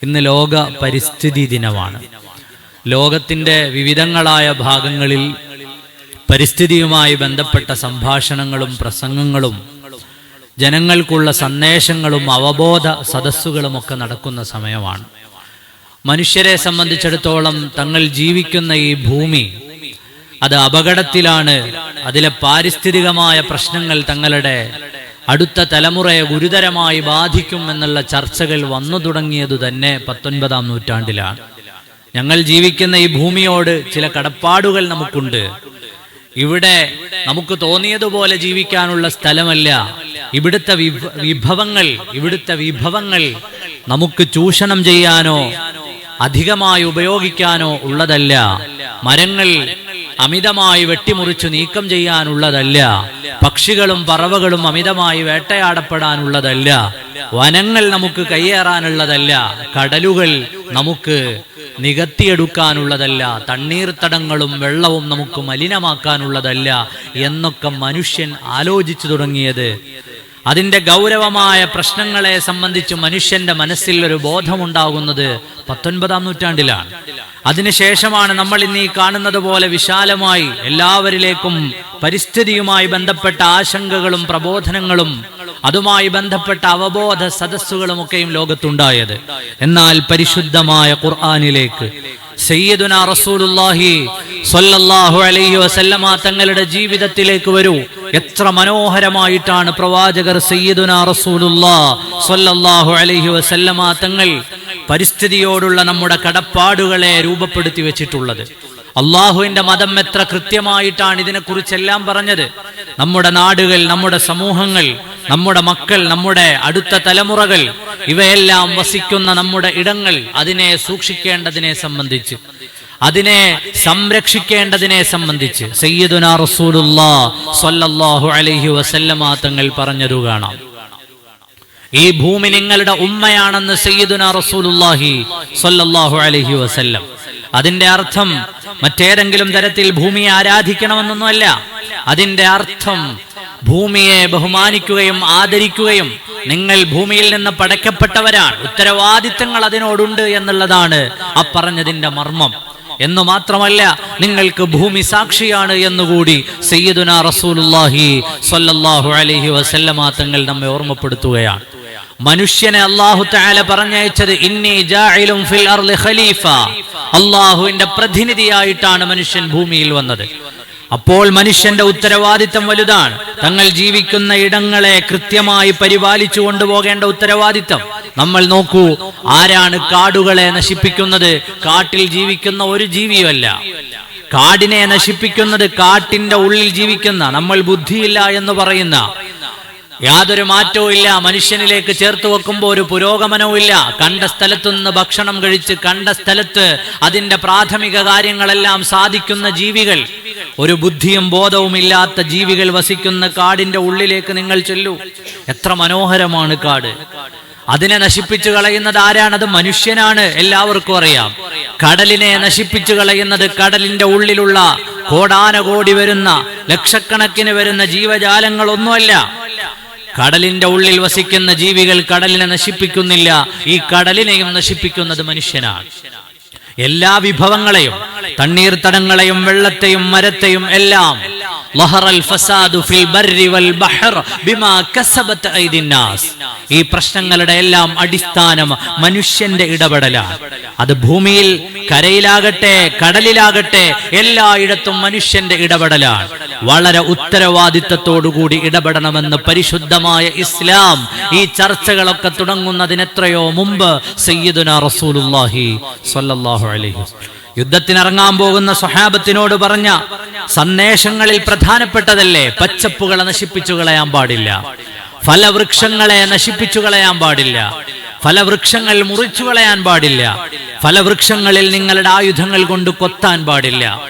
ഇന്ന് ലോക പരിസ്ഥിതി ദിനമാണ്. ലോകത്തിൻ്റെ വിവിധങ്ങളായ ഭാഗങ്ങളിൽ പരിസ്ഥിതിയുമായി ബന്ധപ്പെട്ട സംഭാഷണങ്ങളും പ്രസംഗങ്ങളും ജനങ്ങൾക്കുള്ള സന്ദേശങ്ങളും അവബോധ സദസ്സുകളുമൊക്കെ നടക്കുന്ന സമയമാണ്. മനുഷ്യരെ സംബന്ധിച്ചിടത്തോളം തങ്ങൾ ജീവിക്കുന്ന ഈ ഭൂമി അത് അപകടത്തിലാണ്. അതിലെ പാരിസ്ഥിതികമായ പ്രശ്നങ്ങൾ തങ്ങളുടെ അടുത്ത തലമുറയെ ഗുരുതരമായി ബാധിക്കും എന്നുള്ള ചർച്ചകൾ വന്നു തുടങ്ങിയതു തന്നെ 19-ാം നൂറ്റാണ്ടിലാണ്. ഞങ്ങൾ ജീവിക്കുന്ന ഈ ഭൂമിയോട് ചില കടപ്പാടുകൾ നമുക്കുണ്ട്. ഇവിടെ നമുക്ക് തോന്നിയതുപോലെ ജീവിക്കാനുള്ള സ്ഥലമല്ല. ഇവിടുത്തെ വിഭവങ്ങൾ നമുക്ക് ചൂഷണം ചെയ്യാനോ അധികമായി ഉപയോഗിക്കാനോ ഉള്ളതല്ല. മരങ്ങൾ അമിതമായി വെട്ടിമുറിച്ചു നീക്കം ചെയ്യാനുള്ളതല്ല. പക്ഷികളും പറവകളും അമിതമായി വേട്ടയാടപ്പെടാനുള്ളതല്ല. വനങ്ങൾ നമുക്ക് കയ്യേറാനുള്ളതല്ല. കടലുകൾ നമുക്ക് നികത്തിയെടുക്കാനുള്ളതല്ല. തണ്ണീർത്തടങ്ങളും വെള്ളവും നമുക്ക് മലിനമാക്കാനുള്ളതല്ല എന്നൊക്കെ മനുഷ്യൻ ആലോചിച്ചു തുടങ്ങിയത് അതിൻ്റെ ഗൗരവമായ പ്രശ്നങ്ങളെ സംബന്ധിച്ച് മനുഷ്യന്റെ മനസ്സിൽ ഒരു ബോധമുണ്ടാകുന്നത് 19-ാം നൂറ്റാണ്ടിലാണ്. അതിനുശേഷമാണ് നമ്മൾ ഇന്ന് ഈ കാണുന്നത് പോലെ വിശാലമായി എല്ലാവരിലേക്കും പരിസ്ഥിതിയുമായി ബന്ധപ്പെട്ട ആശങ്കകളും പ്രബോധനങ്ങളും അതുമായി ബന്ധപ്പെട്ട അവബോധ സദസ്സുകളുമൊക്കെയും ലോകത്തുണ്ടായത്. എന്നാൽ പരിശുദ്ധമായ ഖുർആനിലേക്ക് സയ്യിദുനാ റസൂലുള്ളാഹി സ്വല്ലല്ലാഹു അലൈഹി വസല്ലമ തങ്ങളുടെ ജീവിതത്തിലേക്ക് വരൂ. എത്ര മനോഹരമായിട്ടാണ് പ്രവാചകർ സയ്യിദുനാ റസൂലുള്ളാഹി സ്വല്ലല്ലാഹു അലൈഹി വസല്ലമ തങ്ങൾ പരിസ്ഥിതിയോടുള്ള നമ്മുടെ കടപ്പാടുകളെ രൂപപ്പെടുത്തി വെച്ചിട്ടുള്ളത്. അള്ളാഹുവിന്റെ മതം എത്ര കൃത്യമായിട്ടാണ് ഇതിനെക്കുറിച്ചെല്ലാം പറഞ്ഞത്. നമ്മുടെ നാടുകൾ, നമ്മുടെ സമൂഹങ്ങൾ, നമ്മുടെ മക്കൾ, നമ്മുടെ അടുത്ത തലമുറകൾ, ഇവയെല്ലാം വസിക്കുന്ന നമ്മുടെ ഇടങ്ങൾ, അതിനെ സൂക്ഷിക്കേണ്ടതിനെ സംബന്ധിച്ച്, അതിനെ സംരക്ഷിക്കേണ്ടതിനെ സംബന്ധിച്ച് സയ്യിദുനാ റസൂലുള്ളാഹി സ്വല്ലല്ലാഹു അലൈഹി വസല്ലമ തങ്ങൾ പറഞ്ഞതു കാണാം. ഈ ഭൂമി നിങ്ങളുടെ ഉമ്മയാണെന്ന് സയ്യിദുനാ റസൂലുള്ളാഹി സ്വല്ലല്ലാഹു അലൈഹി വസല്ലം. അതിന്റെ അർത്ഥം മറ്റേതെങ്കിലും തരത്തിൽ ഭൂമിയെ ആരാധിക്കണമെന്നൊന്നുമല്ല. അതിന്റെ അർത്ഥം ഭൂമിയെ ബഹുമാനിക്കുകയും ആദരിക്കുകയും നിങ്ങൾ ഭൂമിയിൽ നിന്ന് പടയ്ക്കപ്പെട്ടവരാണ്, ഉത്തരവാദിത്തങ്ങൾ അതിനോടുണ്ട് എന്നുള്ളതാണ് ആ പറഞ്ഞതിന്റെ മർമ്മം. എന്നു മാത്രമല്ല, നിങ്ങൾക്ക് ഭൂമി സാക്ഷിയാണ് എന്നുകൂടി സയ്യിദുനാ റസൂലുള്ളാഹി സ്വല്ലല്ലാഹു അലൈഹി വസല്ലമ തങ്ങൾ നമ്മെ ഓർമ്മപ്പെടുത്തുകയാണ്. മനുഷ്യനെ അല്ലാഹു തആല പറഞ്ഞയച്ചത് ഇന്നി ജാഇലുൻ ഫിൽ അർളി ഖലീഫ, അല്ലാഹുവിന്റെ പ്രതിനിധിയായിട്ടാണ് മനുഷ്യൻ ഭൂമിയിൽ വന്നത്. അപ്പോൾ മനുഷ്യന്റെ ഉത്തരവാദിത്തം വലുതാണ്. തങ്ങൾ ജീവിക്കുന്ന ഇടങ്ങളെ കൃത്യമായി പരിപാലിച്ചു കൊണ്ടുപോകേണ്ട ഉത്തരവാദിത്തം. നമ്മൾ നോക്കൂ, ആരാണ് കാടുകളെ നശിപ്പിക്കുന്നത്? കാട്ടിൽ ജീവിക്കുന്ന ഒരു ജീവിയുമല്ല. കാടിനെ നശിപ്പിക്കുന്നത് കാട്ടിന്റെ ഉള്ളിൽ ജീവിക്കുന്ന, നമ്മൾ ബുദ്ധിയില്ല എന്ന് പറയുന്ന, യാതൊരു മാറ്റവും ഇല്ല, മനുഷ്യനിലേക്ക് ചേർത്ത് വെക്കുമ്പോൾ ഒരു പുരോഗമനവും ഇല്ല, കണ്ട സ്ഥലത്തു നിന്ന് ഭക്ഷണം കഴിച്ച് കണ്ട സ്ഥലത്ത് അതിന്റെ പ്രാഥമിക കാര്യങ്ങളെല്ലാം സാധിക്കുന്ന ജീവികൾ, ഒരു ബുദ്ധിയും ബോധവും ഇല്ലാത്ത ജീവികൾ വസിക്കുന്ന കാടിന്റെ ഉള്ളിലേക്ക് നിങ്ങൾ ചെല്ലൂ. എത്ര മനോഹരമാണ് കാട്. അതിനെ നശിപ്പിച്ചു കളയുന്നത് ആരാണത്? മനുഷ്യനാണ്, എല്ലാവർക്കും അറിയാം. കടലിനെ നശിപ്പിച്ചു കളയുന്നത് കടലിന്റെ ഉള്ളിലുള്ള കോടാനകോടി വരുന്ന, ലക്ഷക്കണക്കിന് വരുന്ന ജീവജാലങ്ങളൊന്നുമല്ല. കടലിന്റെ ഉള്ളിൽ വസിക്കുന്ന ജീവികൾ കടലിനെ നശിപ്പിക്കുന്നില്ല, ഈ കടലിനെയും നശിപ്പിക്കുന്നത് മനുഷ്യനാണ്. എല്ലാ വിഭവങ്ങളെയും, തണ്ണീർത്തടങ്ങളെയും വെള്ളത്തെയും മരത്തെയും എല്ലാം ഈ പ്രശ്നങ്ങളുടെ എല്ലാം അടിസ്ഥാനം മനുഷ്യന്റെ ഇടപെടലാണ്. അത് ഭൂമിയിൽ, കരയിലാകട്ടെ കടലിലാകട്ടെ, എല്ലായിടത്തും മനുഷ്യന്റെ ഇടപെടലാണ്. വളരെ ഉത്തരവാദിത്തത്തോടുകൂടി ഇടപെടണമെന്ന് പരിശുദ്ധമായ ഇസ്ലാം ഈ ചർച്ചകളൊക്കെ തുടങ്ങുന്നതിനെത്രയോ മുമ്പ് സയ്യിദുനാ റസൂലുള്ളാഹി സ്വല്ലല്ലാഹു അലൈഹി വസല്ലം യുദ്ധത്തിനിറങ്ങാൻ പോകുന്ന സ്വഹാബത്തിനോട് പറഞ്ഞ സന്ദേശങ്ങളിൽ പ്രധാനപ്പെട്ടതല്ലേ, പച്ചപ്പുകളെ നശിപ്പിച്ചു കളയാൻ പാടില്ല, ഫലവൃക്ഷങ്ങളെ നശിപ്പിച്ചു കളയാൻ പാടില്ല, ഫലവൃക്ഷങ്ങൾ മുറിച്ചു കളയാൻ പാടില്ല, ഫലവൃക്ഷങ്ങളിൽ നിങ്ങളുടെ ആയുധങ്ങൾ കൊണ്ട് കൊത്താൻ പാടില്ല.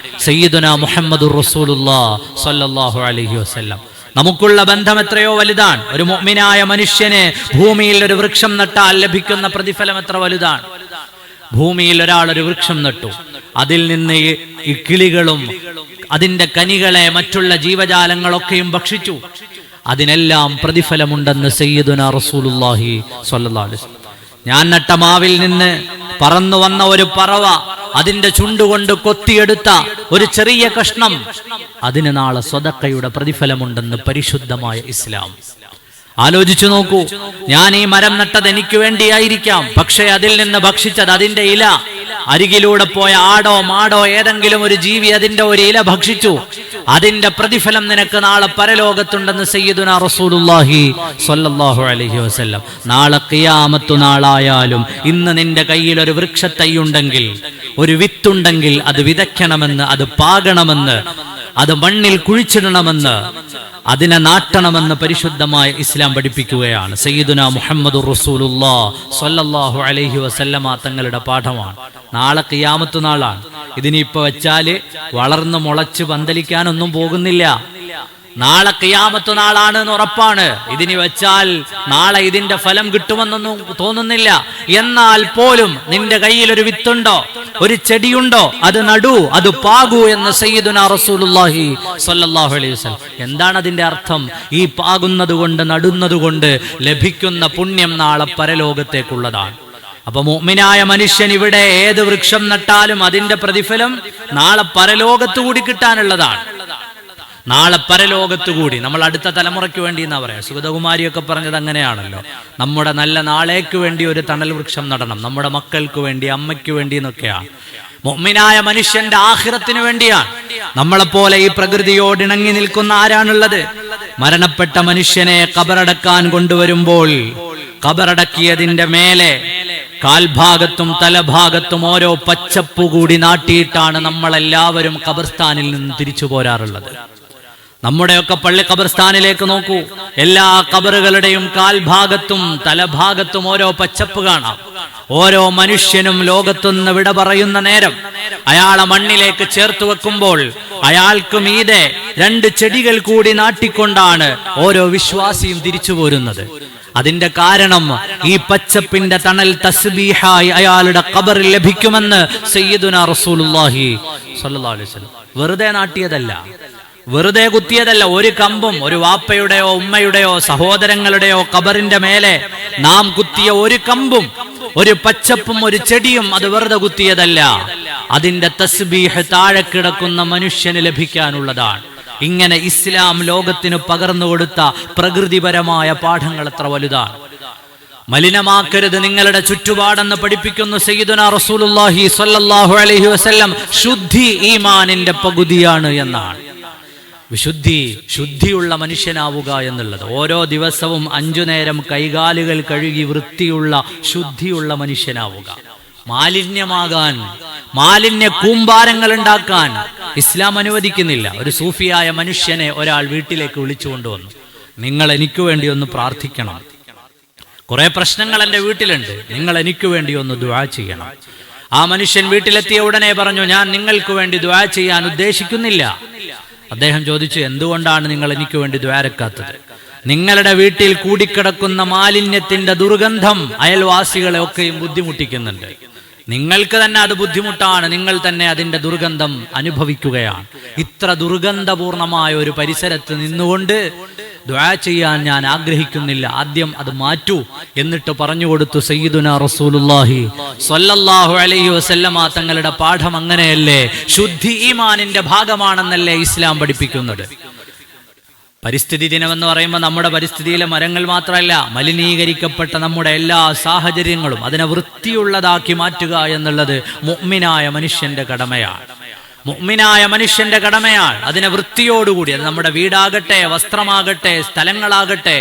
സയ്യിദുനാ മുഹമ്മദുർ റസൂലുള്ളാഹി സ്വല്ലല്ലാഹു അലൈഹി വസല്ലം. നമുക്കുള്ള ബന്ധം എത്രയോ വലുതാണ്. ഒരു മുഅ്മിനായ മനുഷ്യന് ഭൂമിയിൽ ഒരു വൃക്ഷം നട്ടാൽ ലഭിക്കുന്ന പ്രതിഫലം എത്ര വലുതാണ്. ഭൂമിയിൽ ഒരാൾ ഒരു വൃക്ഷം നട്ടു, അതിൽ നിന്ന് ഈ കിളികളും അതിന്റെ കനികളെ മറ്റുള്ള ജീവജാലങ്ങളൊക്കെയും ഭക്ഷിച്ചു, അതിനെല്ലാം പ്രതിഫലമുണ്ടെന്ന് സയ്യിദുനാ റസൂലുള്ളാഹി സ്വല്ലല്ലാഹു അലൈഹി വസല്ലം. ഞാൻ നട്ട മാവിൽ നിന്ന് പറന്നു വന്ന ഒരു പറവ അതിന്റെ ചുണ്ടുകൊണ്ട് കൊത്തിയെടുത്ത ഒരു ചെറിയ കഷ്ണം, അതിന് നാളെ സ്വതക്കയുടെ പ്രതിഫലമുണ്ടെന്ന് പരിശുദ്ധമായ ഇസ്ലാം. ആലോചിച്ചു നോക്കൂ, ഞാൻ ഈ മരം നട്ടത് എനിക്ക് വേണ്ടിയായിരിക്കാം, പക്ഷേ അതിൽ നിന്ന് ഭക്ഷിച്ചത് അതിന്റെ ഇല, അരികിലൂടെ പോയ ആടോ മാടോ ഏതെങ്കിലും ഒരു ജീവി അതിന്റെ ഒരു ഇല ഭക്ഷിച്ചു, അതിന്റെ പ്രതിഫലം നിനക്ക് നാളെ പരലോകത്തുണ്ടെന്ന് സയ്യിദുനാ റസൂലുള്ളാഹി സ്വല്ലല്ലാഹു അലൈഹി വസല്ലം. നാളെ ഖിയാമത്ത് നാളായാലും ഇന്ന് നിന്റെ കയ്യിൽ ഒരു വൃക്ഷത്തൈ ഉണ്ടെങ്കിൽ, ഒരു വിത്തുണ്ടെങ്കിൽ അത് വിതയ്ക്കണമെന്ന്, അത് പാകണമെന്ന്, അത് മണ്ണിൽ കുഴിച്ചിടണമെന്ന്, അതിനെ നാട്ടണമെന്ന് പരിശുദ്ധമായ ഇസ്ലാം പഠിപ്പിക്കുകയാണ്. സയ്യിദുനാ മുഹമ്മദുർ റസൂലുള്ളാഹി സ്വല്ലല്ലാഹു അലൈഹി വസല്ലമ തങ്ങളുടെ പാഠമാണ്. നാളെ ഖിയാമത്ത് നാളാണ്. ഇതിനിപ്പോ വെച്ചാല് വളർന്ന് മുളച്ച് പന്തലിക്കാനൊന്നും പോകുന്നില്ല. നാളെ ഖിയാമത്ത് നാളാണ് എന്ന് ഉറപ്പാണ്. ഇതിനി വെച്ചാൽ നാളെ ഇതിന്റെ ഫലം കിട്ടുമെന്നൊന്നും തോന്നുന്നില്ല. എന്നാൽ പോലും നിന്റെ കയ്യിൽ ഒരു വിത്തുണ്ടോ, ഒരു ചെടിയുണ്ടോ, അത് നടൂ, അത് പാകൂ എന്ന് സയ്യിദുനാ റസൂലുള്ളാഹി സ്വല്ലല്ലാഹു അലൈഹി വസല്ലം. എന്താണ് അതിന്റെ അർത്ഥം? ഈ പാകുന്നത് കൊണ്ട്, നടുന്നത് കൊണ്ട് ലഭിക്കുന്ന പുണ്യം നാളെ പരലോകത്തേക്കുള്ളതാണ്. അപ്പൊ മുഅ്മിനായ മനുഷ്യൻ ഇവിടെ ഏത് വൃക്ഷം നട്ടാലും അതിന്റെ പ്രതിഫലം നാളെ പരലോകത്ത് കൂടി കിട്ടാനുള്ളതാണ്. നാളെ പരലോകത്തുകൂടി. നമ്മൾ അടുത്ത തലമുറയ്ക്ക് വേണ്ടി എന്നാ പറയാം. സുഗതകുമാരിയൊക്കെ പറഞ്ഞത് അങ്ങനെയാണല്ലോ, നമ്മുടെ നല്ല നാളേക്ക് വേണ്ടി ഒരു തണൽ വൃക്ഷം നടണം, നമ്മുടെ മക്കൾക്ക് വേണ്ടി, അമ്മയ്ക്ക് വേണ്ടി എന്നൊക്കെയാണ്. മുഅ്മിനായ മനുഷ്യന്റെ ആഖിറത്തിന് വേണ്ടിയാണ്. നമ്മളെപ്പോലെ ഈ പ്രകൃതിയോട് ഇണങ്ങി നിൽക്കുന്ന ആരാണുള്ളത്? മരണപ്പെട്ട മനുഷ്യനെ ഖബറടക്കാൻ കൊണ്ടുവരുമ്പോൾ ഖബറടക്കിയതിന്റെ മേലെ കാൽഭാഗത്തും തലഭാഗത്തും ഓരോ പച്ചപ്പു കൂടി നാട്ടിയിട്ടാണ് നമ്മളെല്ലാവരും ഖബർസ്ഥാനിൽ നിന്ന് തിരിച്ചു പോരാറുള്ളത്. നമ്മുടെയൊക്കെ പള്ളി ഖബർസ്ഥാനിലേക്ക് നോക്കൂ, എല്ലാ ഖബറുകളുടെയും കാൽഭാഗത്തും തലഭാഗത്തും ഓരോ പച്ചപ്പ് കാണാം. ഓരോ മനുഷ്യനും ലോകത്തുനിന്ന് വിട പറയുന്ന നേരം അയാളെ മണ്ണിലേക്ക് ചേർത്ത് വെക്കുമ്പോൾ അയാൾക്ക് മീതെ 2 ചെടികൾ കൂടി നാട്ടിക്കൊണ്ടാണ് ഓരോ വിശ്വാസിയും തിരിച്ചു പോരുന്നത്. അതിന്റെ കാരണം ഈ പച്ചപ്പിന്റെ തണൽ തസ്ബീഹായി അയാളുടെ ഖബറിൽ ലഭിക്കുമെന്ന് സയ്യിദുനാ റസൂലുള്ളാഹി സ്വല്ലല്ലാഹു അലൈഹി വസല്ലം. വെറുതെ നാട്ടിയതല്ല, വെറുതെ കുത്തിയതല്ല. ഒരു കമ്പും ഒരു വാപ്പയുടെയോ ഉമ്മയുടെയോ സഹോദരങ്ങളുടെയോ ഖബറിന്റെ മേലെ നാം കുത്തിയ ഒരു കമ്പും ഒരു പച്ചപ്പും ഒരു ചെടിയും അത് വെറുതെ കുത്തിയതല്ല. അതിന്റെ തസ്ബീഹ് താഴെ കിടക്കുന്ന മനുഷ്യന് ലഭിക്കാനുള്ളതാണ്. ഇങ്ങനെ ഇസ്ലാം ലോകത്തിന് പകർന്നു കൊടുത്ത പ്രകൃതിപരമായ പാഠങ്ങൾ എത്ര വലുതാണ്. മലിനമാക്കരുത് നിങ്ങളുടെ ചുറ്റുപാടെന്ന് പഠിപ്പിക്കുന്നു സയ്യിദുനാ റസൂലുള്ളാഹി സ്വല്ലല്ലാഹു അലൈഹി വസല്ലം. ശുദ്ധി ഈമാനിന്റെ പകുതിയാണ് എന്നാണ്. ശുദ്ധിയുള്ള മനുഷ്യനാവുക എന്നുള്ളത്, ഓരോ ദിവസവും 5 നേരം കൈകാലുകൾ കഴുകി വൃത്തിയുള്ള ശുദ്ധിയുള്ള മനുഷ്യനാവുക. മാലിന്യമാകാൻ, മാലിന്യ കൂമ്പാരങ്ങൾ ഉണ്ടാക്കാൻ ഇസ്ലാം അനുവദിക്കുന്നില്ല. ഒരു സൂഫിയായ മനുഷ്യനെ ഒരാൾ വീട്ടിലേക്ക് വിളിച്ചു കൊണ്ടുവന്നു, നിങ്ങൾ എനിക്ക് വേണ്ടി ഒന്ന് പ്രാർത്ഥിക്കണം, കുറെ പ്രശ്നങ്ങൾ എൻ്റെ വീട്ടിലുണ്ട്, നിങ്ങൾ എനിക്ക് വേണ്ടി ഒന്ന് ദുആ ചെയ്യണം. ആ മനുഷ്യൻ വീട്ടിലെത്തിയ ഉടനെ പറഞ്ഞു, ഞാൻ നിങ്ങൾക്ക് വേണ്ടി ദുആ ചെയ്യാൻ ഉദ്ദേശിക്കുന്നില്ല. അദ്ദേഹം ചോദിച്ചു, എന്തുകൊണ്ടാണ് നിങ്ങൾ എനിക്ക് വേണ്ടി ദ്വാരക്കാത്തത്? നിങ്ങളുടെ വീട്ടിൽ കൂടിക്കിടക്കുന്ന മാലിന്യത്തിന്റെ ദുർഗന്ധം അയൽവാസികളെ ഒക്കെയും ബുദ്ധിമുട്ടിക്കുന്നുണ്ട്. നിങ്ങൾക്ക് തന്നെ അത് ബുദ്ധിമുട്ടാണ്, നിങ്ങൾ തന്നെ അതിന്റെ ദുർഗന്ധം അനുഭവിക്കുകയാണ്. ഇത്ര ദുർഗന്ധപൂർണമായ ഒരു പരിസരത്ത് നിന്നുകൊണ്ട് ദുആ ചെയ്യാൻ ഞാൻ ആഗ്രഹിക്കുന്നില്ല, ആദ്യം അത് മാറ്റൂ എന്നിട്ട് പറഞ്ഞു കൊടുത്തു സയ്യിദുനാ റസൂലുള്ളാഹി സ്വല്ലല്ലാഹു അലൈഹി വസല്ലമ തങ്ങളുടെ പാഠം അങ്ങനെയല്ലേ? ശുദ്ധി ഈമാനിന്റെ ഭാഗമാണെന്നല്ലേ ഇസ്ലാം പഠിപ്പിക്കുന്നത്. പരിസ്ഥിതി ദിനമെന്ന് പറയുമ്പോൾ നമ്മുടെ പരിസ്ഥിതിയിലെ മരങ്ങൾ മാത്രമല്ല, മലിനീകരിക്കപ്പെട്ട നമ്മുടെ എല്ലാ സാഹചര്യങ്ങളും അതിനെ വൃത്തിയുള്ളതാക്കി മാറ്റുക എന്നുള്ളത് മുഅ്മിനായ മനുഷ്യന്റെ കടമയാണ്. മുഅ്മിനായ മനുഷ്യന്റെ കടമയാണ്. അതിനെ വൃത്തിയോടുകൂടി, അത് നമ്മുടെ വീടാകട്ടെ, വസ്ത്രമാകട്ടെ, സ്ഥലങ്ങളാകട്ടെ,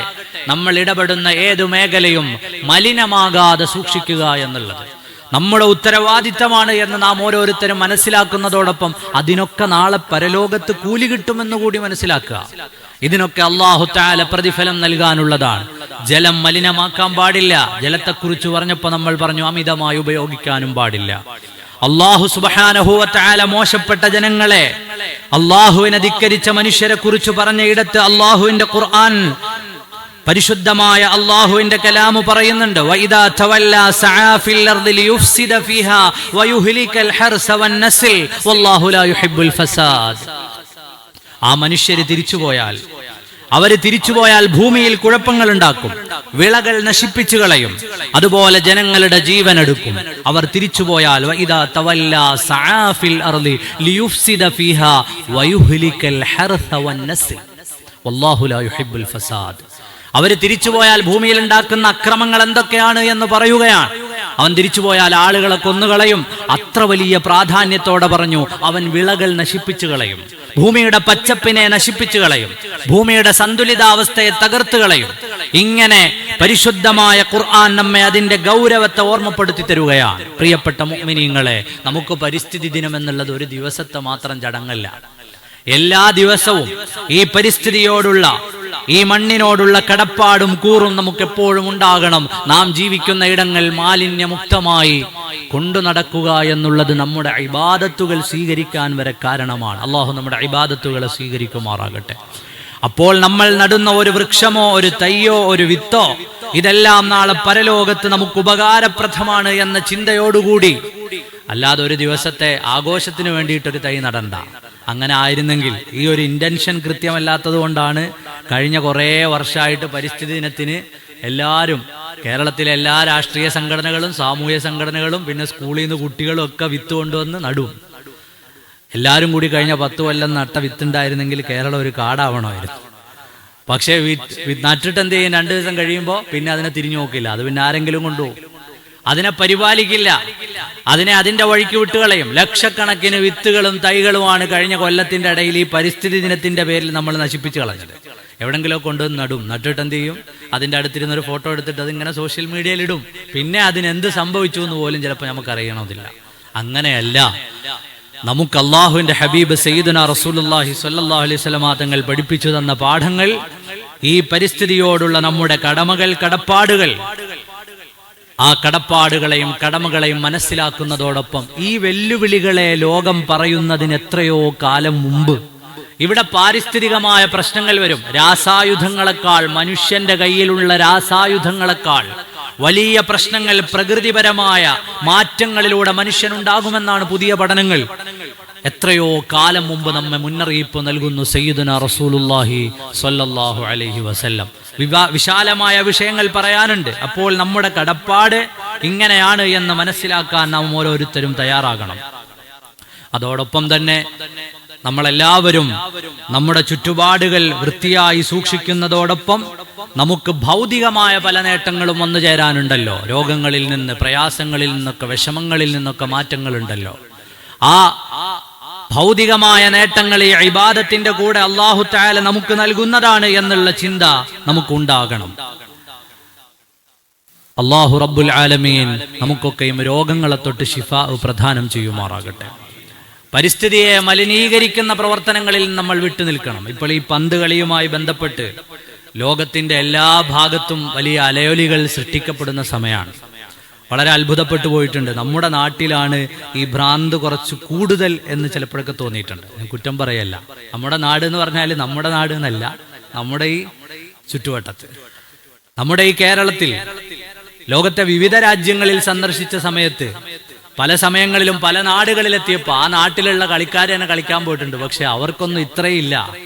നമ്മൾ ഇടപെടുന്ന ഏതു മേഖലയും മലിനമാകാതെ സൂക്ഷിക്കുക എന്നുള്ളത് നമ്മുടെ ഉത്തരവാദിത്തമാണ് എന്ന് നാം ഓരോരുത്തരും മനസ്സിലാക്കുന്നതോടൊപ്പം അതിനൊക്കെ നാളെ പരലോകത്ത് കൂലി കിട്ടുമെന്ന് കൂടി മനസ്സിലാക്കുക. ഇതിനൊക്കെ അല്ലാഹു തആല പ്രതിഫലം നൽകാനുള്ളതാണ്. ജലം മലിനമാക്കാൻ പാടില്ല. ജലത്തെക്കുറിച്ച് പറഞ്ഞപ്പോൾ നമ്മൾ പറഞ്ഞു അമിതമായി ഉപയോഗിക്കാനും പാടില്ല. അല്ലാഹു സുബ്ഹാനഹു വ തആല മോശപ്പെട്ട ജനങ്ങളെ, അല്ലാഹുവിനെ ധിക്കരിച്ച മനുഷ്യരെ കുറിച്ച് പറഞ്ഞ ഇടത്ത് അല്ലാഹുവിന്റെ ഖുർആൻ, പരിശുദ്ധമായ അല്ലാഹുവിന്റെ കലാമു പറയുന്നുണ്ട്, വഇദാ തവല്ലാ സആ ഫിൽ അർദി ലിയുഫ്സിദ ഫീഹാ വയുഹ്ലികൽ ഹർസ വന്നസ്ൽ വല്ലാഹു ലാ യുഹിബ്ബുൽ ഫസാദ്. ആ മനുഷ്യര് തിരിച്ചുപോയാൽ, അവര് തിരിച്ചുപോയാൽ ഭൂമിയിൽ കുഴപ്പങ്ങൾ ഉണ്ടാക്കും, വിളകൾ നശിപ്പിച്ചു കളയും, അതുപോലെ ജനങ്ങളുടെ ജീവൻ എടുക്കും. അവർ തിരിച്ചുപോയാൽ വഇദാ തവല്ലാ സആ ഫിൽ അർളി ലിയുഫ്സിദ ഫീഹാ വയുഹ്ലികൽ ഹർസ വന്നസ്ൽ വല്ലാഹു ലാ യുഹിബ്ബുൽ ഫസാദ്. അവര് തിരിച്ചുപോയാൽ ഭൂമിയിൽ ഉണ്ടാക്കുന്ന അക്രമങ്ങൾ എന്തൊക്കെയാണ് എന്ന് പറയുകയാണ്. അവൻ തിരിച്ചുപോയാൽ ആളുകളെ കൊന്നുകളയും. അത്ര വലിയ പ്രാധാന്യത്തോടെ പറഞ്ഞു, അവൻ വിളകൾ നശിപ്പിച്ചു കളയും, ഭൂമിയുടെ പച്ചപ്പിനെ നശിപ്പിച്ചു കളയും, ഭൂമിയുടെ സന്തുലിതാവസ്ഥയെ തകർത്തു കളയും. ഇങ്ങനെ പരിശുദ്ധമായ ഖുർആൻ നമ്മെ അതിന്റെ ഗൗരവത്തെ ഓർമ്മപ്പെടുത്തി തരുകയാണ്. പ്രിയപ്പെട്ട മുഅ്മിനീങ്ങളെ, നമുക്ക് പരിസ്ഥിതി ദിനം എന്നുള്ളത് ഒരു ദിവസത്തെ മാത്രം ചടങ്ങല്ല. എല്ലാ ദിവസവും ഈ പരിസ്ഥിതിയോടുള്ള, ഈ മണ്ണിനോടുള്ള കടപ്പാടും കൂറും നമുക്ക് എപ്പോഴും ഉണ്ടാകണം. നാം ജീവിക്കുന്ന ഇടങ്ങൾ മാലിന്യമുക്തമായി കൊണ്ടു നടക്കുക എന്നുള്ളത് നമ്മുടെ ഇബാദത്തുകൾ സ്വീകരിക്കാൻ വരെ കാരണമാണ്. അള്ളാഹു നമ്മുടെ ഇബാദത്തുകളെ സ്വീകരിക്കുമാറാകട്ടെ. അപ്പോൾ നമ്മൾ നടുന്ന ഒരു വൃക്ഷമോ ഒരു തൈയോ ഒരു വിത്തോ ഇതെല്ലാം നാളെ പരലോകത്ത് നമുക്ക് ഉപകാരപ്രദമാണ് എന്ന ചിന്തയോടുകൂടി, അല്ലാതെ ഒരു ദിവസത്തെ ആഘോഷത്തിന് വേണ്ടിയിട്ടൊരു തൈ നടണ്ട. അങ്ങനെ ആയിരുന്നെങ്കിൽ, ഈ ഒരു ഇന്റൻഷൻ കൃത്യമല്ലാത്തത് കൊണ്ടാണ് കഴിഞ്ഞ കുറേ വർഷമായിട്ട് പരിസ്ഥിതി ദിനത്തിന് എല്ലാവരും, കേരളത്തിലെ എല്ലാ രാഷ്ട്രീയ സംഘടനകളും സാമൂഹ്യ സംഘടനകളും പിന്നെ സ്കൂളിൽ നിന്ന് കുട്ടികളും ഒക്കെ വിത്ത് കൊണ്ടുവന്ന് നടും. എല്ലാവരും കൂടി കഴിഞ്ഞ 10 കൊല്ലം നട്ട വിത്തുണ്ടായിരുന്നെങ്കിൽ കേരളം ഒരു കാടാവണമായിരുന്നു. പക്ഷേ നട്ടിട്ട് എന്ത് ചെയ്യും? 2 ദിവസം കഴിയുമ്പോൾ പിന്നെ അതിനെ തിരിഞ്ഞു നോക്കില്ല. അത് പിന്നെ ആരെങ്കിലും കൊണ്ടുപോകും. അതിനെ പരിപാലിക്കില്ല, അതിനെ അതിന്റെ വഴിക്ക് വിട്ടുകളയും. ലക്ഷക്കണക്കിന് വിത്തുകളും തൈകളുമാണ് കഴിഞ്ഞ കൊല്ലത്തിന്റെ ഇടയിൽ ഈ പരിസ്ഥിതി ദിനത്തിന്റെ പേരിൽ നമ്മൾ നശിപ്പിച്ചു കളഞ്ഞത്. എവിടെങ്കിലും കൊണ്ടുവന്ന് നടും. നട്ടിട്ട് എന്ത് ചെയ്യും? അതിന്റെ അടുത്തിരുന്നൊരു ഫോട്ടോ എടുത്തിട്ട് അതിങ്ങനെ സോഷ്യൽ മീഡിയയിൽ ഇടും. പിന്നെ അതിനെന്ത് സംഭവിച്ചു എന്ന് പോലും ചിലപ്പോൾ നമുക്ക് അറിയണമെന്നില്ല. അങ്ങനെയല്ല, നമുക്ക് അള്ളാഹുവിന്റെ ഹബീബ് സയ്യിദുനാ റസൂലുള്ളാഹി സ്വല്ലല്ലാഹു അലൈഹി വസല്ലം തങ്ങൾ പഠിപ്പിച്ചു തന്ന പാഠങ്ങൾ, ഈ പരിസ്ഥിതിയോടുള്ള നമ്മുടെ കടമകൾ, കടപ്പാടുകൾ, ആ കടപ്പാടുകളെയും കടമകളെയും മനസ്സിലാക്കുന്നതോടൊപ്പം ഈ വെല്ലുവിളികളെ ലോകം പറയുന്നതിന് എത്രയോ കാലം മുമ്പ് ഇവിടെ പാരിസ്ഥിതികമായ പ്രശ്നങ്ങൾ വരും. രാസായുധങ്ങളെക്കാൾ, മനുഷ്യന്റെ കയ്യിലുള്ള രാസായുധങ്ങളെക്കാൾ വലിയ പ്രശ്നങ്ങൾ പ്രകൃതിപരമായ മാറ്റങ്ങളിലൂടെ മനുഷ്യനുണ്ടാകുമെന്നാണ് പുതിയ പഠനങ്ങൾ. എത്രയോ കാലം മുമ്പ് നമ്മെ മുന്നറിയിപ്പ് നൽകുന്നു സയ്യിദുനാ റസൂലുള്ളാഹി സ്വല്ലല്ലാഹു അലൈഹി വസല്ലം. വിശാലമായ വിഷയങ്ങൾ പറയാനുണ്ട്. അപ്പോൾ നമ്മുടെ കടപ്പാട് ഇങ്ങനെയാണ് എന്ന് മനസ്സിലാക്കാൻ നാം ഓരോരുത്തരും തയ്യാറാകണം. അതോടൊപ്പം തന്നെ നമ്മളെല്ലാവരും നമ്മുടെ ചുറ്റുപാടുകൾ വൃത്തിയായി സൂക്ഷിക്കുന്നതോടൊപ്പം നമുക്ക് ഭൗതികമായ പല നേട്ടങ്ങളും വന്നു ചേരാനുണ്ടല്ലോ. രോഗങ്ങളിൽ നിന്ന്, പ്രയാസങ്ങളിൽ നിന്നൊക്കെ, വിഷമങ്ങളിൽ നിന്നൊക്കെ മാറ്റങ്ങളുണ്ടല്ലോ. ആ ഭൗതികമായ നേട്ടങ്ങൾ ഈ ഇബാദത്തിന്റെ കൂടെ അല്ലാഹു തആല നമുക്ക് നൽകുന്നതാണ് എന്നുള്ള ചിന്ത നമുക്കുണ്ടാകണം. അല്ലാഹു റബ്ബുൽ ആലമീൻ നമുക്കൊക്കെയും രോഗങ്ങളെ തൊട്ട് ശിഫാ പ്രദാനം ചെയ്യുമാറാകട്ടെ. പരിസ്ഥിതിയെ മലിനീകരിക്കുന്ന പ്രവർത്തനങ്ങളിൽ നമ്മൾ വിട്ടുനിൽക്കണം. ഇപ്പോൾ ഈ പന്ത് കളിയുമായി ബന്ധപ്പെട്ട് ലോകത്തിന്റെ എല്ലാ ഭാഗത്തും വലിയ അലയൊലികൾ സൃഷ്ടിക്കപ്പെടുന്ന സമയമാണ്. വളരെ അത്ഭുതപ്പെട്ടു പോയിട്ടുണ്ട്. നമ്മുടെ നാട്ടിലാണ് ഈ ഭ്രാന്ത് കുറച്ച് കൂടുതൽ എന്ന് ചിലപ്പോഴൊക്കെ തോന്നിയിട്ടുണ്ട്. കുറ്റം പറയല്ല. നമ്മുടെ നാട് എന്ന് പറഞ്ഞാൽ നമ്മുടെ നാട് എന്നല്ല, നമ്മുടെ ഈ ചുറ്റുവട്ടത്ത്, നമ്മുടെ ഈ കേരളത്തിൽ ലോകത്തെ വിവിധ രാജ്യങ്ങളിൽ സന്ദർശിച്ച സമയത്ത് പല സമയങ്ങളിലും പല നാടുകളിലെത്തിയപ്പോൾ ആ നാട്ടിലുള്ള കളിക്കാരെ തന്നെ കളിക്കാൻ പോയിട്ടുണ്ട്. പക്ഷെ അവർക്കൊന്നും ഇത്രയില്ല,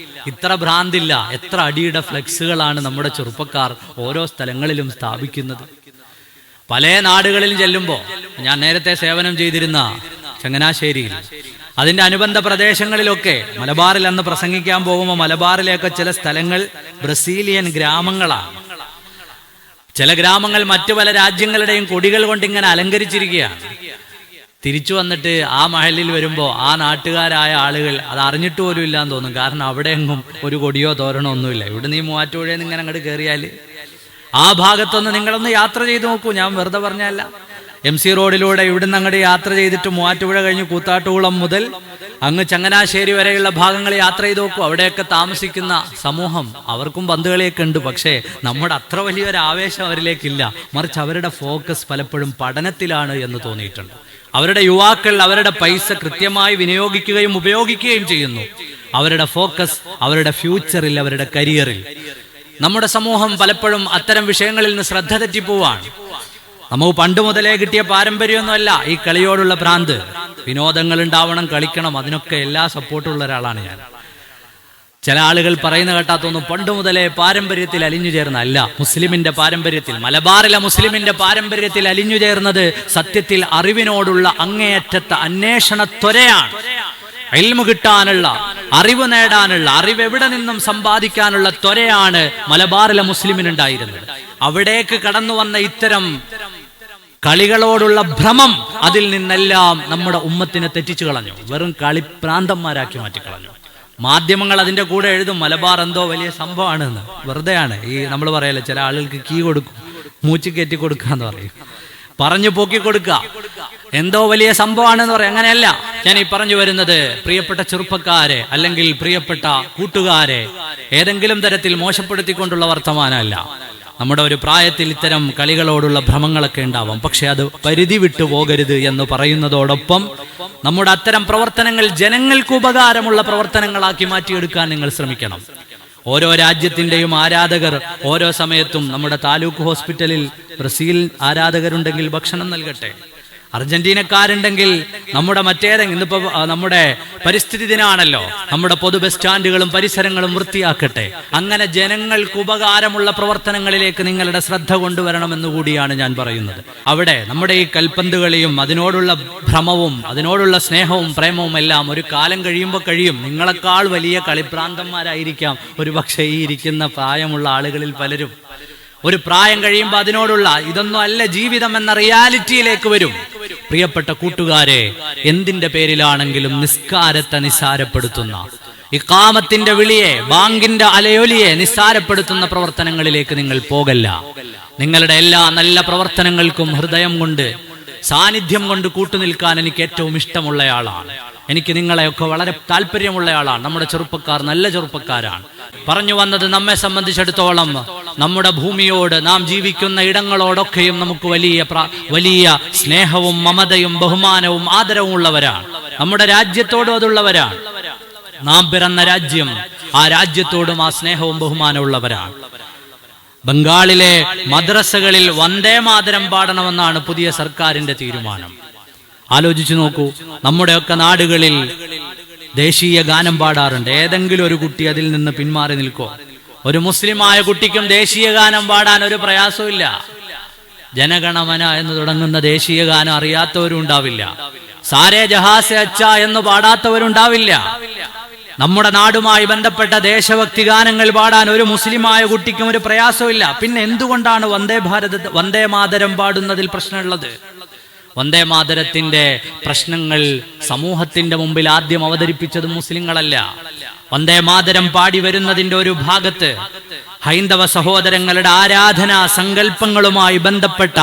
ഇത്ര ഭ്രാന്തില്ല. എത്ര അടിയുടെ ഫ്ലെക്സുകളാണ് നമ്മുടെ ചെറുപ്പക്കാർ ഓരോ സ്ഥലങ്ങളിലും സ്ഥാപിക്കുന്നത്. പല നാടുകളിലും ചെല്ലുമ്പോൾ, ഞാൻ നേരത്തെ സേവനം ചെയ്തിരുന്ന ചങ്ങനാശ്ശേരിയിൽ, അതിന്റെ അനുബന്ധ പ്രദേശങ്ങളിലൊക്കെ മലബാറിൽ അന്ന് പ്രസംഗിക്കാൻ പോകുമ്പോൾ മലബാറിലെയൊക്കെ ചില സ്ഥലങ്ങൾ ബ്രസീലിയൻ ഗ്രാമങ്ങളാണ്. ചില ഗ്രാമങ്ങൾ മറ്റു പല രാജ്യങ്ങളുടെയും കൊടികൾ കൊണ്ട് ഇങ്ങനെ അലങ്കരിച്ചിരിക്കുകയാണ്. തിരിച്ചു വന്നിട്ട് ആ മഹലിൽ വരുമ്പോൾ ആ നാട്ടുകാരായ ആളുകൾ അത് അറിഞ്ഞിട്ട് പോലും ഇല്ലാന്ന് തോന്നും. കാരണം അവിടെ എങ്ങും ഒരു കൊടിയോ തോരണോ ഒന്നുമില്ല. ഇവിടെ നീ മൂവാറ്റുപുഴയിൽ നിന്ന് ഇങ്ങനെ അങ്ങോട്ട് കയറിയാൽ ആ ഭാഗത്തൊന്ന് നിങ്ങളൊന്ന് യാത്ര ചെയ്ത് നോക്കൂ. ഞാൻ വെറുതെ പറഞ്ഞല്ല. MC റോഡിലൂടെ ഇവിടുന്ന് അങ്ങോട്ട് യാത്ര ചെയ്തിട്ട് മൂവാറ്റുപുഴ കഴിഞ്ഞ് കൂത്താട്ടുകുളം മുതൽ അങ്ങ് ചങ്ങനാശ്ശേരി വരെയുള്ള ഭാഗങ്ങൾ യാത്ര ചെയ്ത് നോക്കൂ. അവിടെയൊക്കെ താമസിക്കുന്ന സമൂഹം, അവർക്കും പന്തുകളിയൊക്കെ ഉണ്ട്. പക്ഷേ നമ്മുടെ അത്ര വലിയൊരു ആവേശം അവരിലേക്കില്ല. മറിച്ച് അവരുടെ ഫോക്കസ് പലപ്പോഴും പഠനത്തിലാണ് എന്ന് തോന്നിയിട്ടുണ്ട്. അവരുടെ യുവാക്കൾ അവരുടെ പൈസ കൃത്യമായി വിനിയോഗിക്കുകയും ഉപയോഗിക്കുകയും ചെയ്യുന്നു. അവരുടെ ഫോക്കസ് അവരുടെ ഫ്യൂച്ചറിൽ, അവരുടെ കരിയറിൽ. നമ്മുടെ സമൂഹം പലപ്പോഴും അത്തരം വിഷയങ്ങളിൽ നിന്ന് ശ്രദ്ധ തെറ്റിപ്പോവാണ്. നമുക്ക് പണ്ട് മുതലേ കിട്ടിയ പാരമ്പര്യമൊന്നുമല്ല ഈ കളിയോടുള്ള ഭ്രാന്ത്. വിനോദങ്ങൾ ഉണ്ടാവണം, കളിക്കണം, അതിനൊക്കെ എല്ലാ സപ്പോർട്ടും ഉള്ള ഒരാളാണ് ഞാൻ. ചില ആളുകൾ പറയുന്ന കേട്ടാത്തൊന്നും പണ്ട് മുതലേ പാരമ്പര്യത്തിൽ അലിഞ്ഞു ചേർന്ന അല്ല, മുസ്ലിമിന്റെ പാരമ്പര്യത്തിൽ, മലബാറിലെ മുസ്ലിമിന്റെ പാരമ്പര്യത്തിൽ അലിഞ്ഞു ചേർന്നത് സത്യത്തിൽ അറിവിനോടുള്ള അങ്ങേയറ്റത്തെ അന്വേഷണ ത്വരയാണ്. ഇൽമു കിട്ടാനുള്ള, അറിവ് നേടാനുള്ള, അറിവ് എവിടെ നിന്നും സമ്പാദിക്കാനുള്ള ത്വരയാണ് മലബാറിലെ മുസ്ലിമിനുണ്ടായിരുന്നത്. അവിടേക്ക് കടന്നു വന്ന ഇത്തരം കളികളോടുള്ള ഭ്രമം അതിൽ നിന്നെല്ലാം നമ്മുടെ ഉമ്മത്തിനെ തെറ്റിച്ചു കളഞ്ഞു, വെറും കളിപ്രാന്തന്മാരാക്കി മാറ്റിക്കളഞ്ഞു. മാധ്യമങ്ങൾ അതിന്റെ കൂടെ എഴുതും മലബാർ എന്തോ വലിയ സംഭവമാണെന്ന്. വെറുതെയാണ്. ഈ നമ്മൾ പറയല്ലേ, ചില ആളുകൾക്ക് കീ കൊടുക്കും, മൂച്ചു കയറ്റി കൊടുക്കാന്ന് പറയും, പറഞ്ഞു പോക്കി കൊടുക്കുക, എന്തോ വലിയ സംഭവമാണെന്ന് പറയും. അങ്ങനെയല്ല ഞാൻ ഈ പറഞ്ഞു വരുന്നത്. പ്രിയപ്പെട്ട ചെറുപ്പക്കാരെ അല്ലെങ്കിൽ പ്രിയപ്പെട്ട കൂട്ടുകാരെ ഏതെങ്കിലും തരത്തിൽ മോശപ്പെടുത്തിക്കൊണ്ടുള്ള വർത്തമാനമല്ല. നമ്മുടെ ഒരു പ്രായത്തിൽ ഇത്തരം കളികളോടുള്ള ഭ്രമങ്ങളൊക്കെ ഉണ്ടാവാം, പക്ഷെ അത് പരിധി വിട്ടു പോകരുത് എന്ന് പറയുന്നതോടൊപ്പം നമ്മുടെ അത്തരം പ്രവർത്തനങ്ങൾ ജനങ്ങൾക്ക് ഉപകാരമുള്ള പ്രവർത്തനങ്ങളാക്കി മാറ്റിയെടുക്കാൻ നിങ്ങൾ ശ്രമിക്കണം. ഓരോ രാജ്യത്തിന്റെയും ആരാധകർ ഓരോ സമയത്തും നമ്മുടെ താലൂക്ക് ഹോസ്പിറ്റലിൽ ബ്രസീൽ ആരാധകരുണ്ടെങ്കിൽ ഭക്ഷണം നൽകട്ടെ, അർജന്റീനക്കാരുണ്ടെങ്കിൽ നമ്മുടെ മറ്റേതെങ്കിലും, ഇന്നിപ്പോ നമ്മുടെ പരിസ്ഥിതി ദിനമാണല്ലോ, നമ്മുടെ പൊതു ബസ് സ്റ്റാൻഡുകളും പരിസരങ്ങളും വൃത്തിയാക്കട്ടെ. അങ്ങനെ ജനങ്ങൾക്ക് ഉപകാരമുള്ള പ്രവർത്തനങ്ങളിലേക്ക് നിങ്ങളുടെ ശ്രദ്ധ കൊണ്ടുവരണമെന്ന് കൂടിയാണ് ഞാൻ പറയുന്നത്. അവിടെ നമ്മുടെ ഈ കൽപ്പന്തുകളിയും അതിനോടുള്ള ഭ്രമവും അതിനോടുള്ള സ്നേഹവും പ്രേമവും എല്ലാം ഒരു കാലം കഴിയുമ്പോൾ കഴിയും. നിങ്ങളെക്കാൾ വലിയ കളിപ്രാന്തന്മാരായിരിക്കാം ഒരു പക്ഷേ ഈ ഇരിക്കുന്ന പ്രായമുള്ള ആളുകളിൽ പലരും. ഒരു പ്രായം കഴിയുമ്പോൾ അതിനോടുള്ള ഇതൊന്നും അല്ല ജീവിതം എന്ന റിയാലിറ്റിയിലേക്ക് വരും. പ്രിയപ്പെട്ട കൂട്ടുകാരെ, എന്തിന്റെ പേരിലാണെങ്കിലും നിസ്കാരത്തെ നിസ്സാരപ്പെടുത്തുന്ന, ഇഖാമത്തിന്റെ വിളിയെ, ബാങ്കിന്റെ അലയൊലിയെ നിസ്സാരപ്പെടുത്തുന്ന പ്രവർത്തനങ്ങളിലേക്ക് നിങ്ങൾ പോകല്ല. നിങ്ങളുടെ എല്ലാ നല്ല പ്രവർത്തനങ്ങൾക്കും ഹൃദയം കൊണ്ട്, സാന്നിധ്യം കൊണ്ട് കൂട്ടുനിൽക്കാൻ എനിക്ക് ഏറ്റവും ഇഷ്ടമുള്ളയാളാണ്. എനിക്ക് നിങ്ങളെയൊക്കെ വളരെ താല്പര്യമുള്ളയാളാണ്. നമ്മുടെ ചെറുപ്പക്കാർ നല്ല ചെറുപ്പക്കാരാണ്. പറഞ്ഞു വന്നത്, നമ്മെ സംബന്ധിച്ചിടത്തോളം നമ്മുടെ ഭൂമിയോട്, നാം ജീവിക്കുന്ന ഇടങ്ങളോടൊക്കെയും നമുക്ക് വലിയ സ്നേഹവും മമതയും ബഹുമാനവും ആദരവും ഉള്ളവരാണ്. നമ്മുടെ രാജ്യത്തോടും അതുള്ളവരാണ്. നാം പിറന്ന രാജ്യം, ആ രാജ്യത്തോടും ആ സ്നേഹവും ബഹുമാനവും ഉള്ളവരാണ്. ബംഗാളിലെ മദ്രസകളിൽ വന്ദേ മാതരം പാടണമെന്നാണ് പുതിയ സർക്കാരിന്റെ തീരുമാനം. ആലോചിച്ചു നോക്കൂ, നമ്മുടെയൊക്കെ നാടുകളിൽ ദേശീയ ഗാനം പാടാറുണ്ട്. ഏതെങ്കിലും ഒരു കുട്ടി അതിൽ നിന്ന് പിന്മാറി നിൽക്കോ? ഒരു മുസ്ലിമായ കുട്ടിക്കും ദേശീയ ഗാനം പാടാൻ ഒരു പ്രയാസമില്ല. ജനഗണമന എന്ന് തുടങ്ങുന്ന ദേശീയ ഗാനം അറിയാത്തവരും ഉണ്ടാവില്ല. സാരേ ജഹാസെ അച്ച എന്ന് പാടാത്തവരുണ്ടാവില്ല. നമ്മുടെ നാടുമായി ബന്ധപ്പെട്ട ദേശഭക്തി ഗാനങ്ങൾ പാടാൻ ഒരു മുസ്ലിമായ കുട്ടിക്കും ഒരു പ്രയാസമില്ല. പിന്നെ എന്തുകൊണ്ടാണ് വന്ദേ മാതരം പാടുന്നതിൽ പ്രശ്നമുള്ളത്? വന്ദേ മാതരത്തിന്റെ പ്രശ്നങ്ങൾ സമൂഹത്തിന്റെ മുമ്പിൽ ആദ്യം അവതരിപ്പിച്ചത് മുസ്ലിങ്ങളല്ല. വന്ദേ മാതരം പാടി വരുന്നതിന്റെ ഒരു ഭാഗത്ത് ഹൈന്ദവ സഹോദരങ്ങളുടെ ആരാധനാ സങ്കല്പങ്ങളുമായി ബന്ധപ്പെട്ട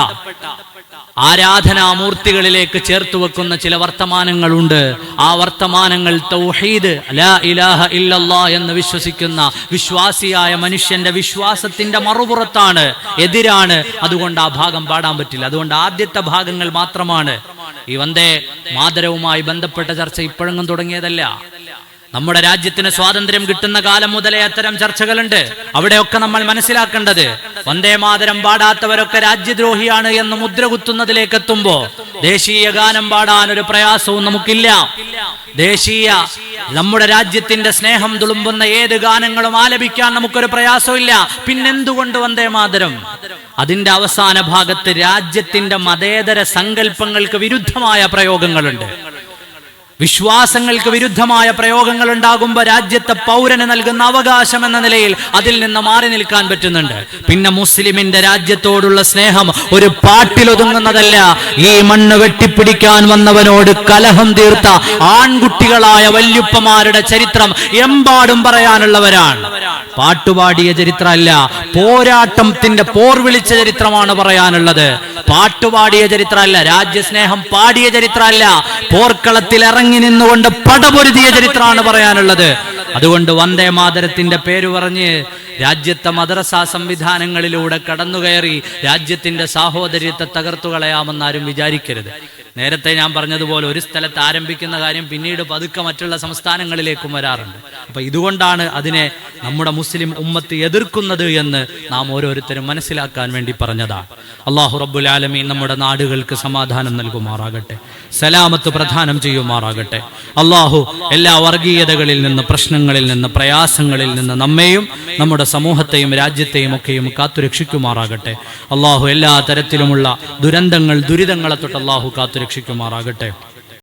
ആരാധനാമൂർത്തികളിലേക്ക് ചേർത്ത് വെക്കുന്ന ചില വർത്തമാനങ്ങളുണ്ട്. ആ വർത്തമാനങ്ങൾ തൗഹീദ്, ലാ ഇലാഹ ഇല്ലല്ലാഹ് എന്ന് വിശ്വസിക്കുന്ന വിശ്വാസിയായ മനുഷ്യന്റെ വിശ്വാസത്തിന്റെ മറുപുറത്താണ്, എതിരാണ്. അതുകൊണ്ട് ആ ഭാഗം പാടാൻ പറ്റില്ല. അതുകൊണ്ട് ആദ്യത്തെ ഭാഗങ്ങൾ മാത്രമാണ്. ഈ വന്ദേ മാതരവുമായി ബന്ധപ്പെട്ട ചർച്ച ഇപ്പോഴെങ്ങും തുടങ്ങിയതല്ല. നമ്മുടെ രാജ്യത്തിന് സ്വാതന്ത്ര്യം കിട്ടുന്ന കാലം മുതലേ അത്തരം ചർച്ചകളുണ്ട്. അവിടെയൊക്കെ നമ്മൾ മനസ്സിലാക്കേണ്ടത്, വന്ദേ മാതരം പാടാത്തവരൊക്കെ രാജ്യദ്രോഹിയാണ് എന്ന് മുദ്ര കുത്തുന്നതിലേക്ക് എത്തുമ്പോ ദേശീയ ഗാനം പാടാൻ ഒരു പ്രയാസവും നമുക്കില്ല. നമ്മുടെ രാജ്യത്തിന്റെ സ്നേഹം തുളുമ്പുന്ന ഏത് ഗാനങ്ങളും ആലപിക്കാൻ നമുക്കൊരു പ്രയാസമില്ല. പിന്നെന്തുകൊണ്ട് വന്ദേ മാതരം? അതിന്റെ അവസാന ഭാഗത്ത് രാജ്യത്തിന്റെ മതേതര സങ്കല്പങ്ങൾക്ക് വിരുദ്ധമായ പ്രയോഗങ്ങളുണ്ട്. വിശ്വാസങ്ങൾക്ക് വിരുദ്ധമായ പ്രയോഗങ്ങൾ ഉണ്ടാകുമ്പോൾ രാജ്യത്തെ പൗരന് നൽകുന്ന അവകാശം എന്ന നിലയിൽ അതിൽ നിന്ന് മാറി നിൽക്കാൻ പറ്റുന്നുണ്ട്. പിന്നെ മുസ്ലിമിന്റെ രാജ്യത്തോടുള്ള സ്നേഹം ഒരു പാട്ടിലൊതുങ്ങുന്നതല്ല. ഈ മണ്ണ് വെട്ടിപ്പിടിക്കാൻ വന്നവനോട് കലഹം തീർത്ത ആൺകുട്ടികളായ വല്യുപ്പമാരുടെ ചരിത്രം എമ്പാടും പറയാനുള്ളവരാണ്. പാട്ടുപാടിയ ചരിത്രമല്ല, പോരാട്ടത്തിന്റെ പോർ വിളിച്ച ചരിത്രമാണ് പറയാനുള്ളത്. പാട്ടുപാടിയ ചരിത്രമല്ല, രാജ്യസ്നേഹം പാടിയ ചരിത്രമല്ല, പോർക്കളത്തിൽ ഇറങ്ങി നിന്നുകൊണ്ട് പടപൊരുതിയ ചരിത്രമാണ് പറയാനുള്ളത്. അതുകൊണ്ട് വന്ദേ മാതരത്തിന്റെ പേര് പറഞ്ഞ് രാജ്യത്തെ മദ്രസാ സംവിധാനങ്ങളിലൂടെ കടന്നുകയറി രാജ്യത്തിന്റെ സാഹോദര്യത്തെ തകർത്തു കളയാമെന്നാരും വിചാരിക്കരുത്. നേരത്തെ ഞാൻ പറഞ്ഞതുപോലെ ഒരു സ്ഥലത്ത് ആരംഭിക്കുന്ന കാര്യം പിന്നീട് പതുക്കെ മറ്റുള്ള സംസ്ഥാനങ്ങളിലേക്കും വരാറുണ്ട്. അപ്പൊ ഇതുകൊണ്ടാണ് അതിനെ നമ്മുടെ മുസ്ലിം ഉമ്മത്ത് എതിർക്കുന്നത് എന്ന് നാം ഓരോരുത്തരും മനസ്സിലാക്കാൻ വേണ്ടി പറഞ്ഞതാണ്. അല്ലാഹു റബ്ബുൽ ആലമീൻ നമ്മുടെ നാടുകൾക്ക് സമാധാനം നൽകുമാറാകട്ടെ, സലാമത്ത് പ്രദാനം ചെയ്യുമാറാകട്ടെ. അല്ലാഹു എല്ലാ വർഗീയതകളിൽ നിന്ന്, പ്രശ്നങ്ങളിൽ നിന്ന്, പ്രയാസങ്ങളിൽ നിന്ന് നമ്മെയും നമ്മുടെ സമൂഹത്തെയും രാജ്യത്തെയും ഒക്കെയും കാത്തുരക്ഷിക്കുമാറാകട്ടെ. അല്ലാഹു എല്ലാ തരത്തിലുമുള്ള ദുരന്തങ്ങൾ, ദുരിതങ്ങളെ തൊട്ട് അല്ലാഹു കാത്തുരക്ഷിക്കുമാറാകട്ടെ.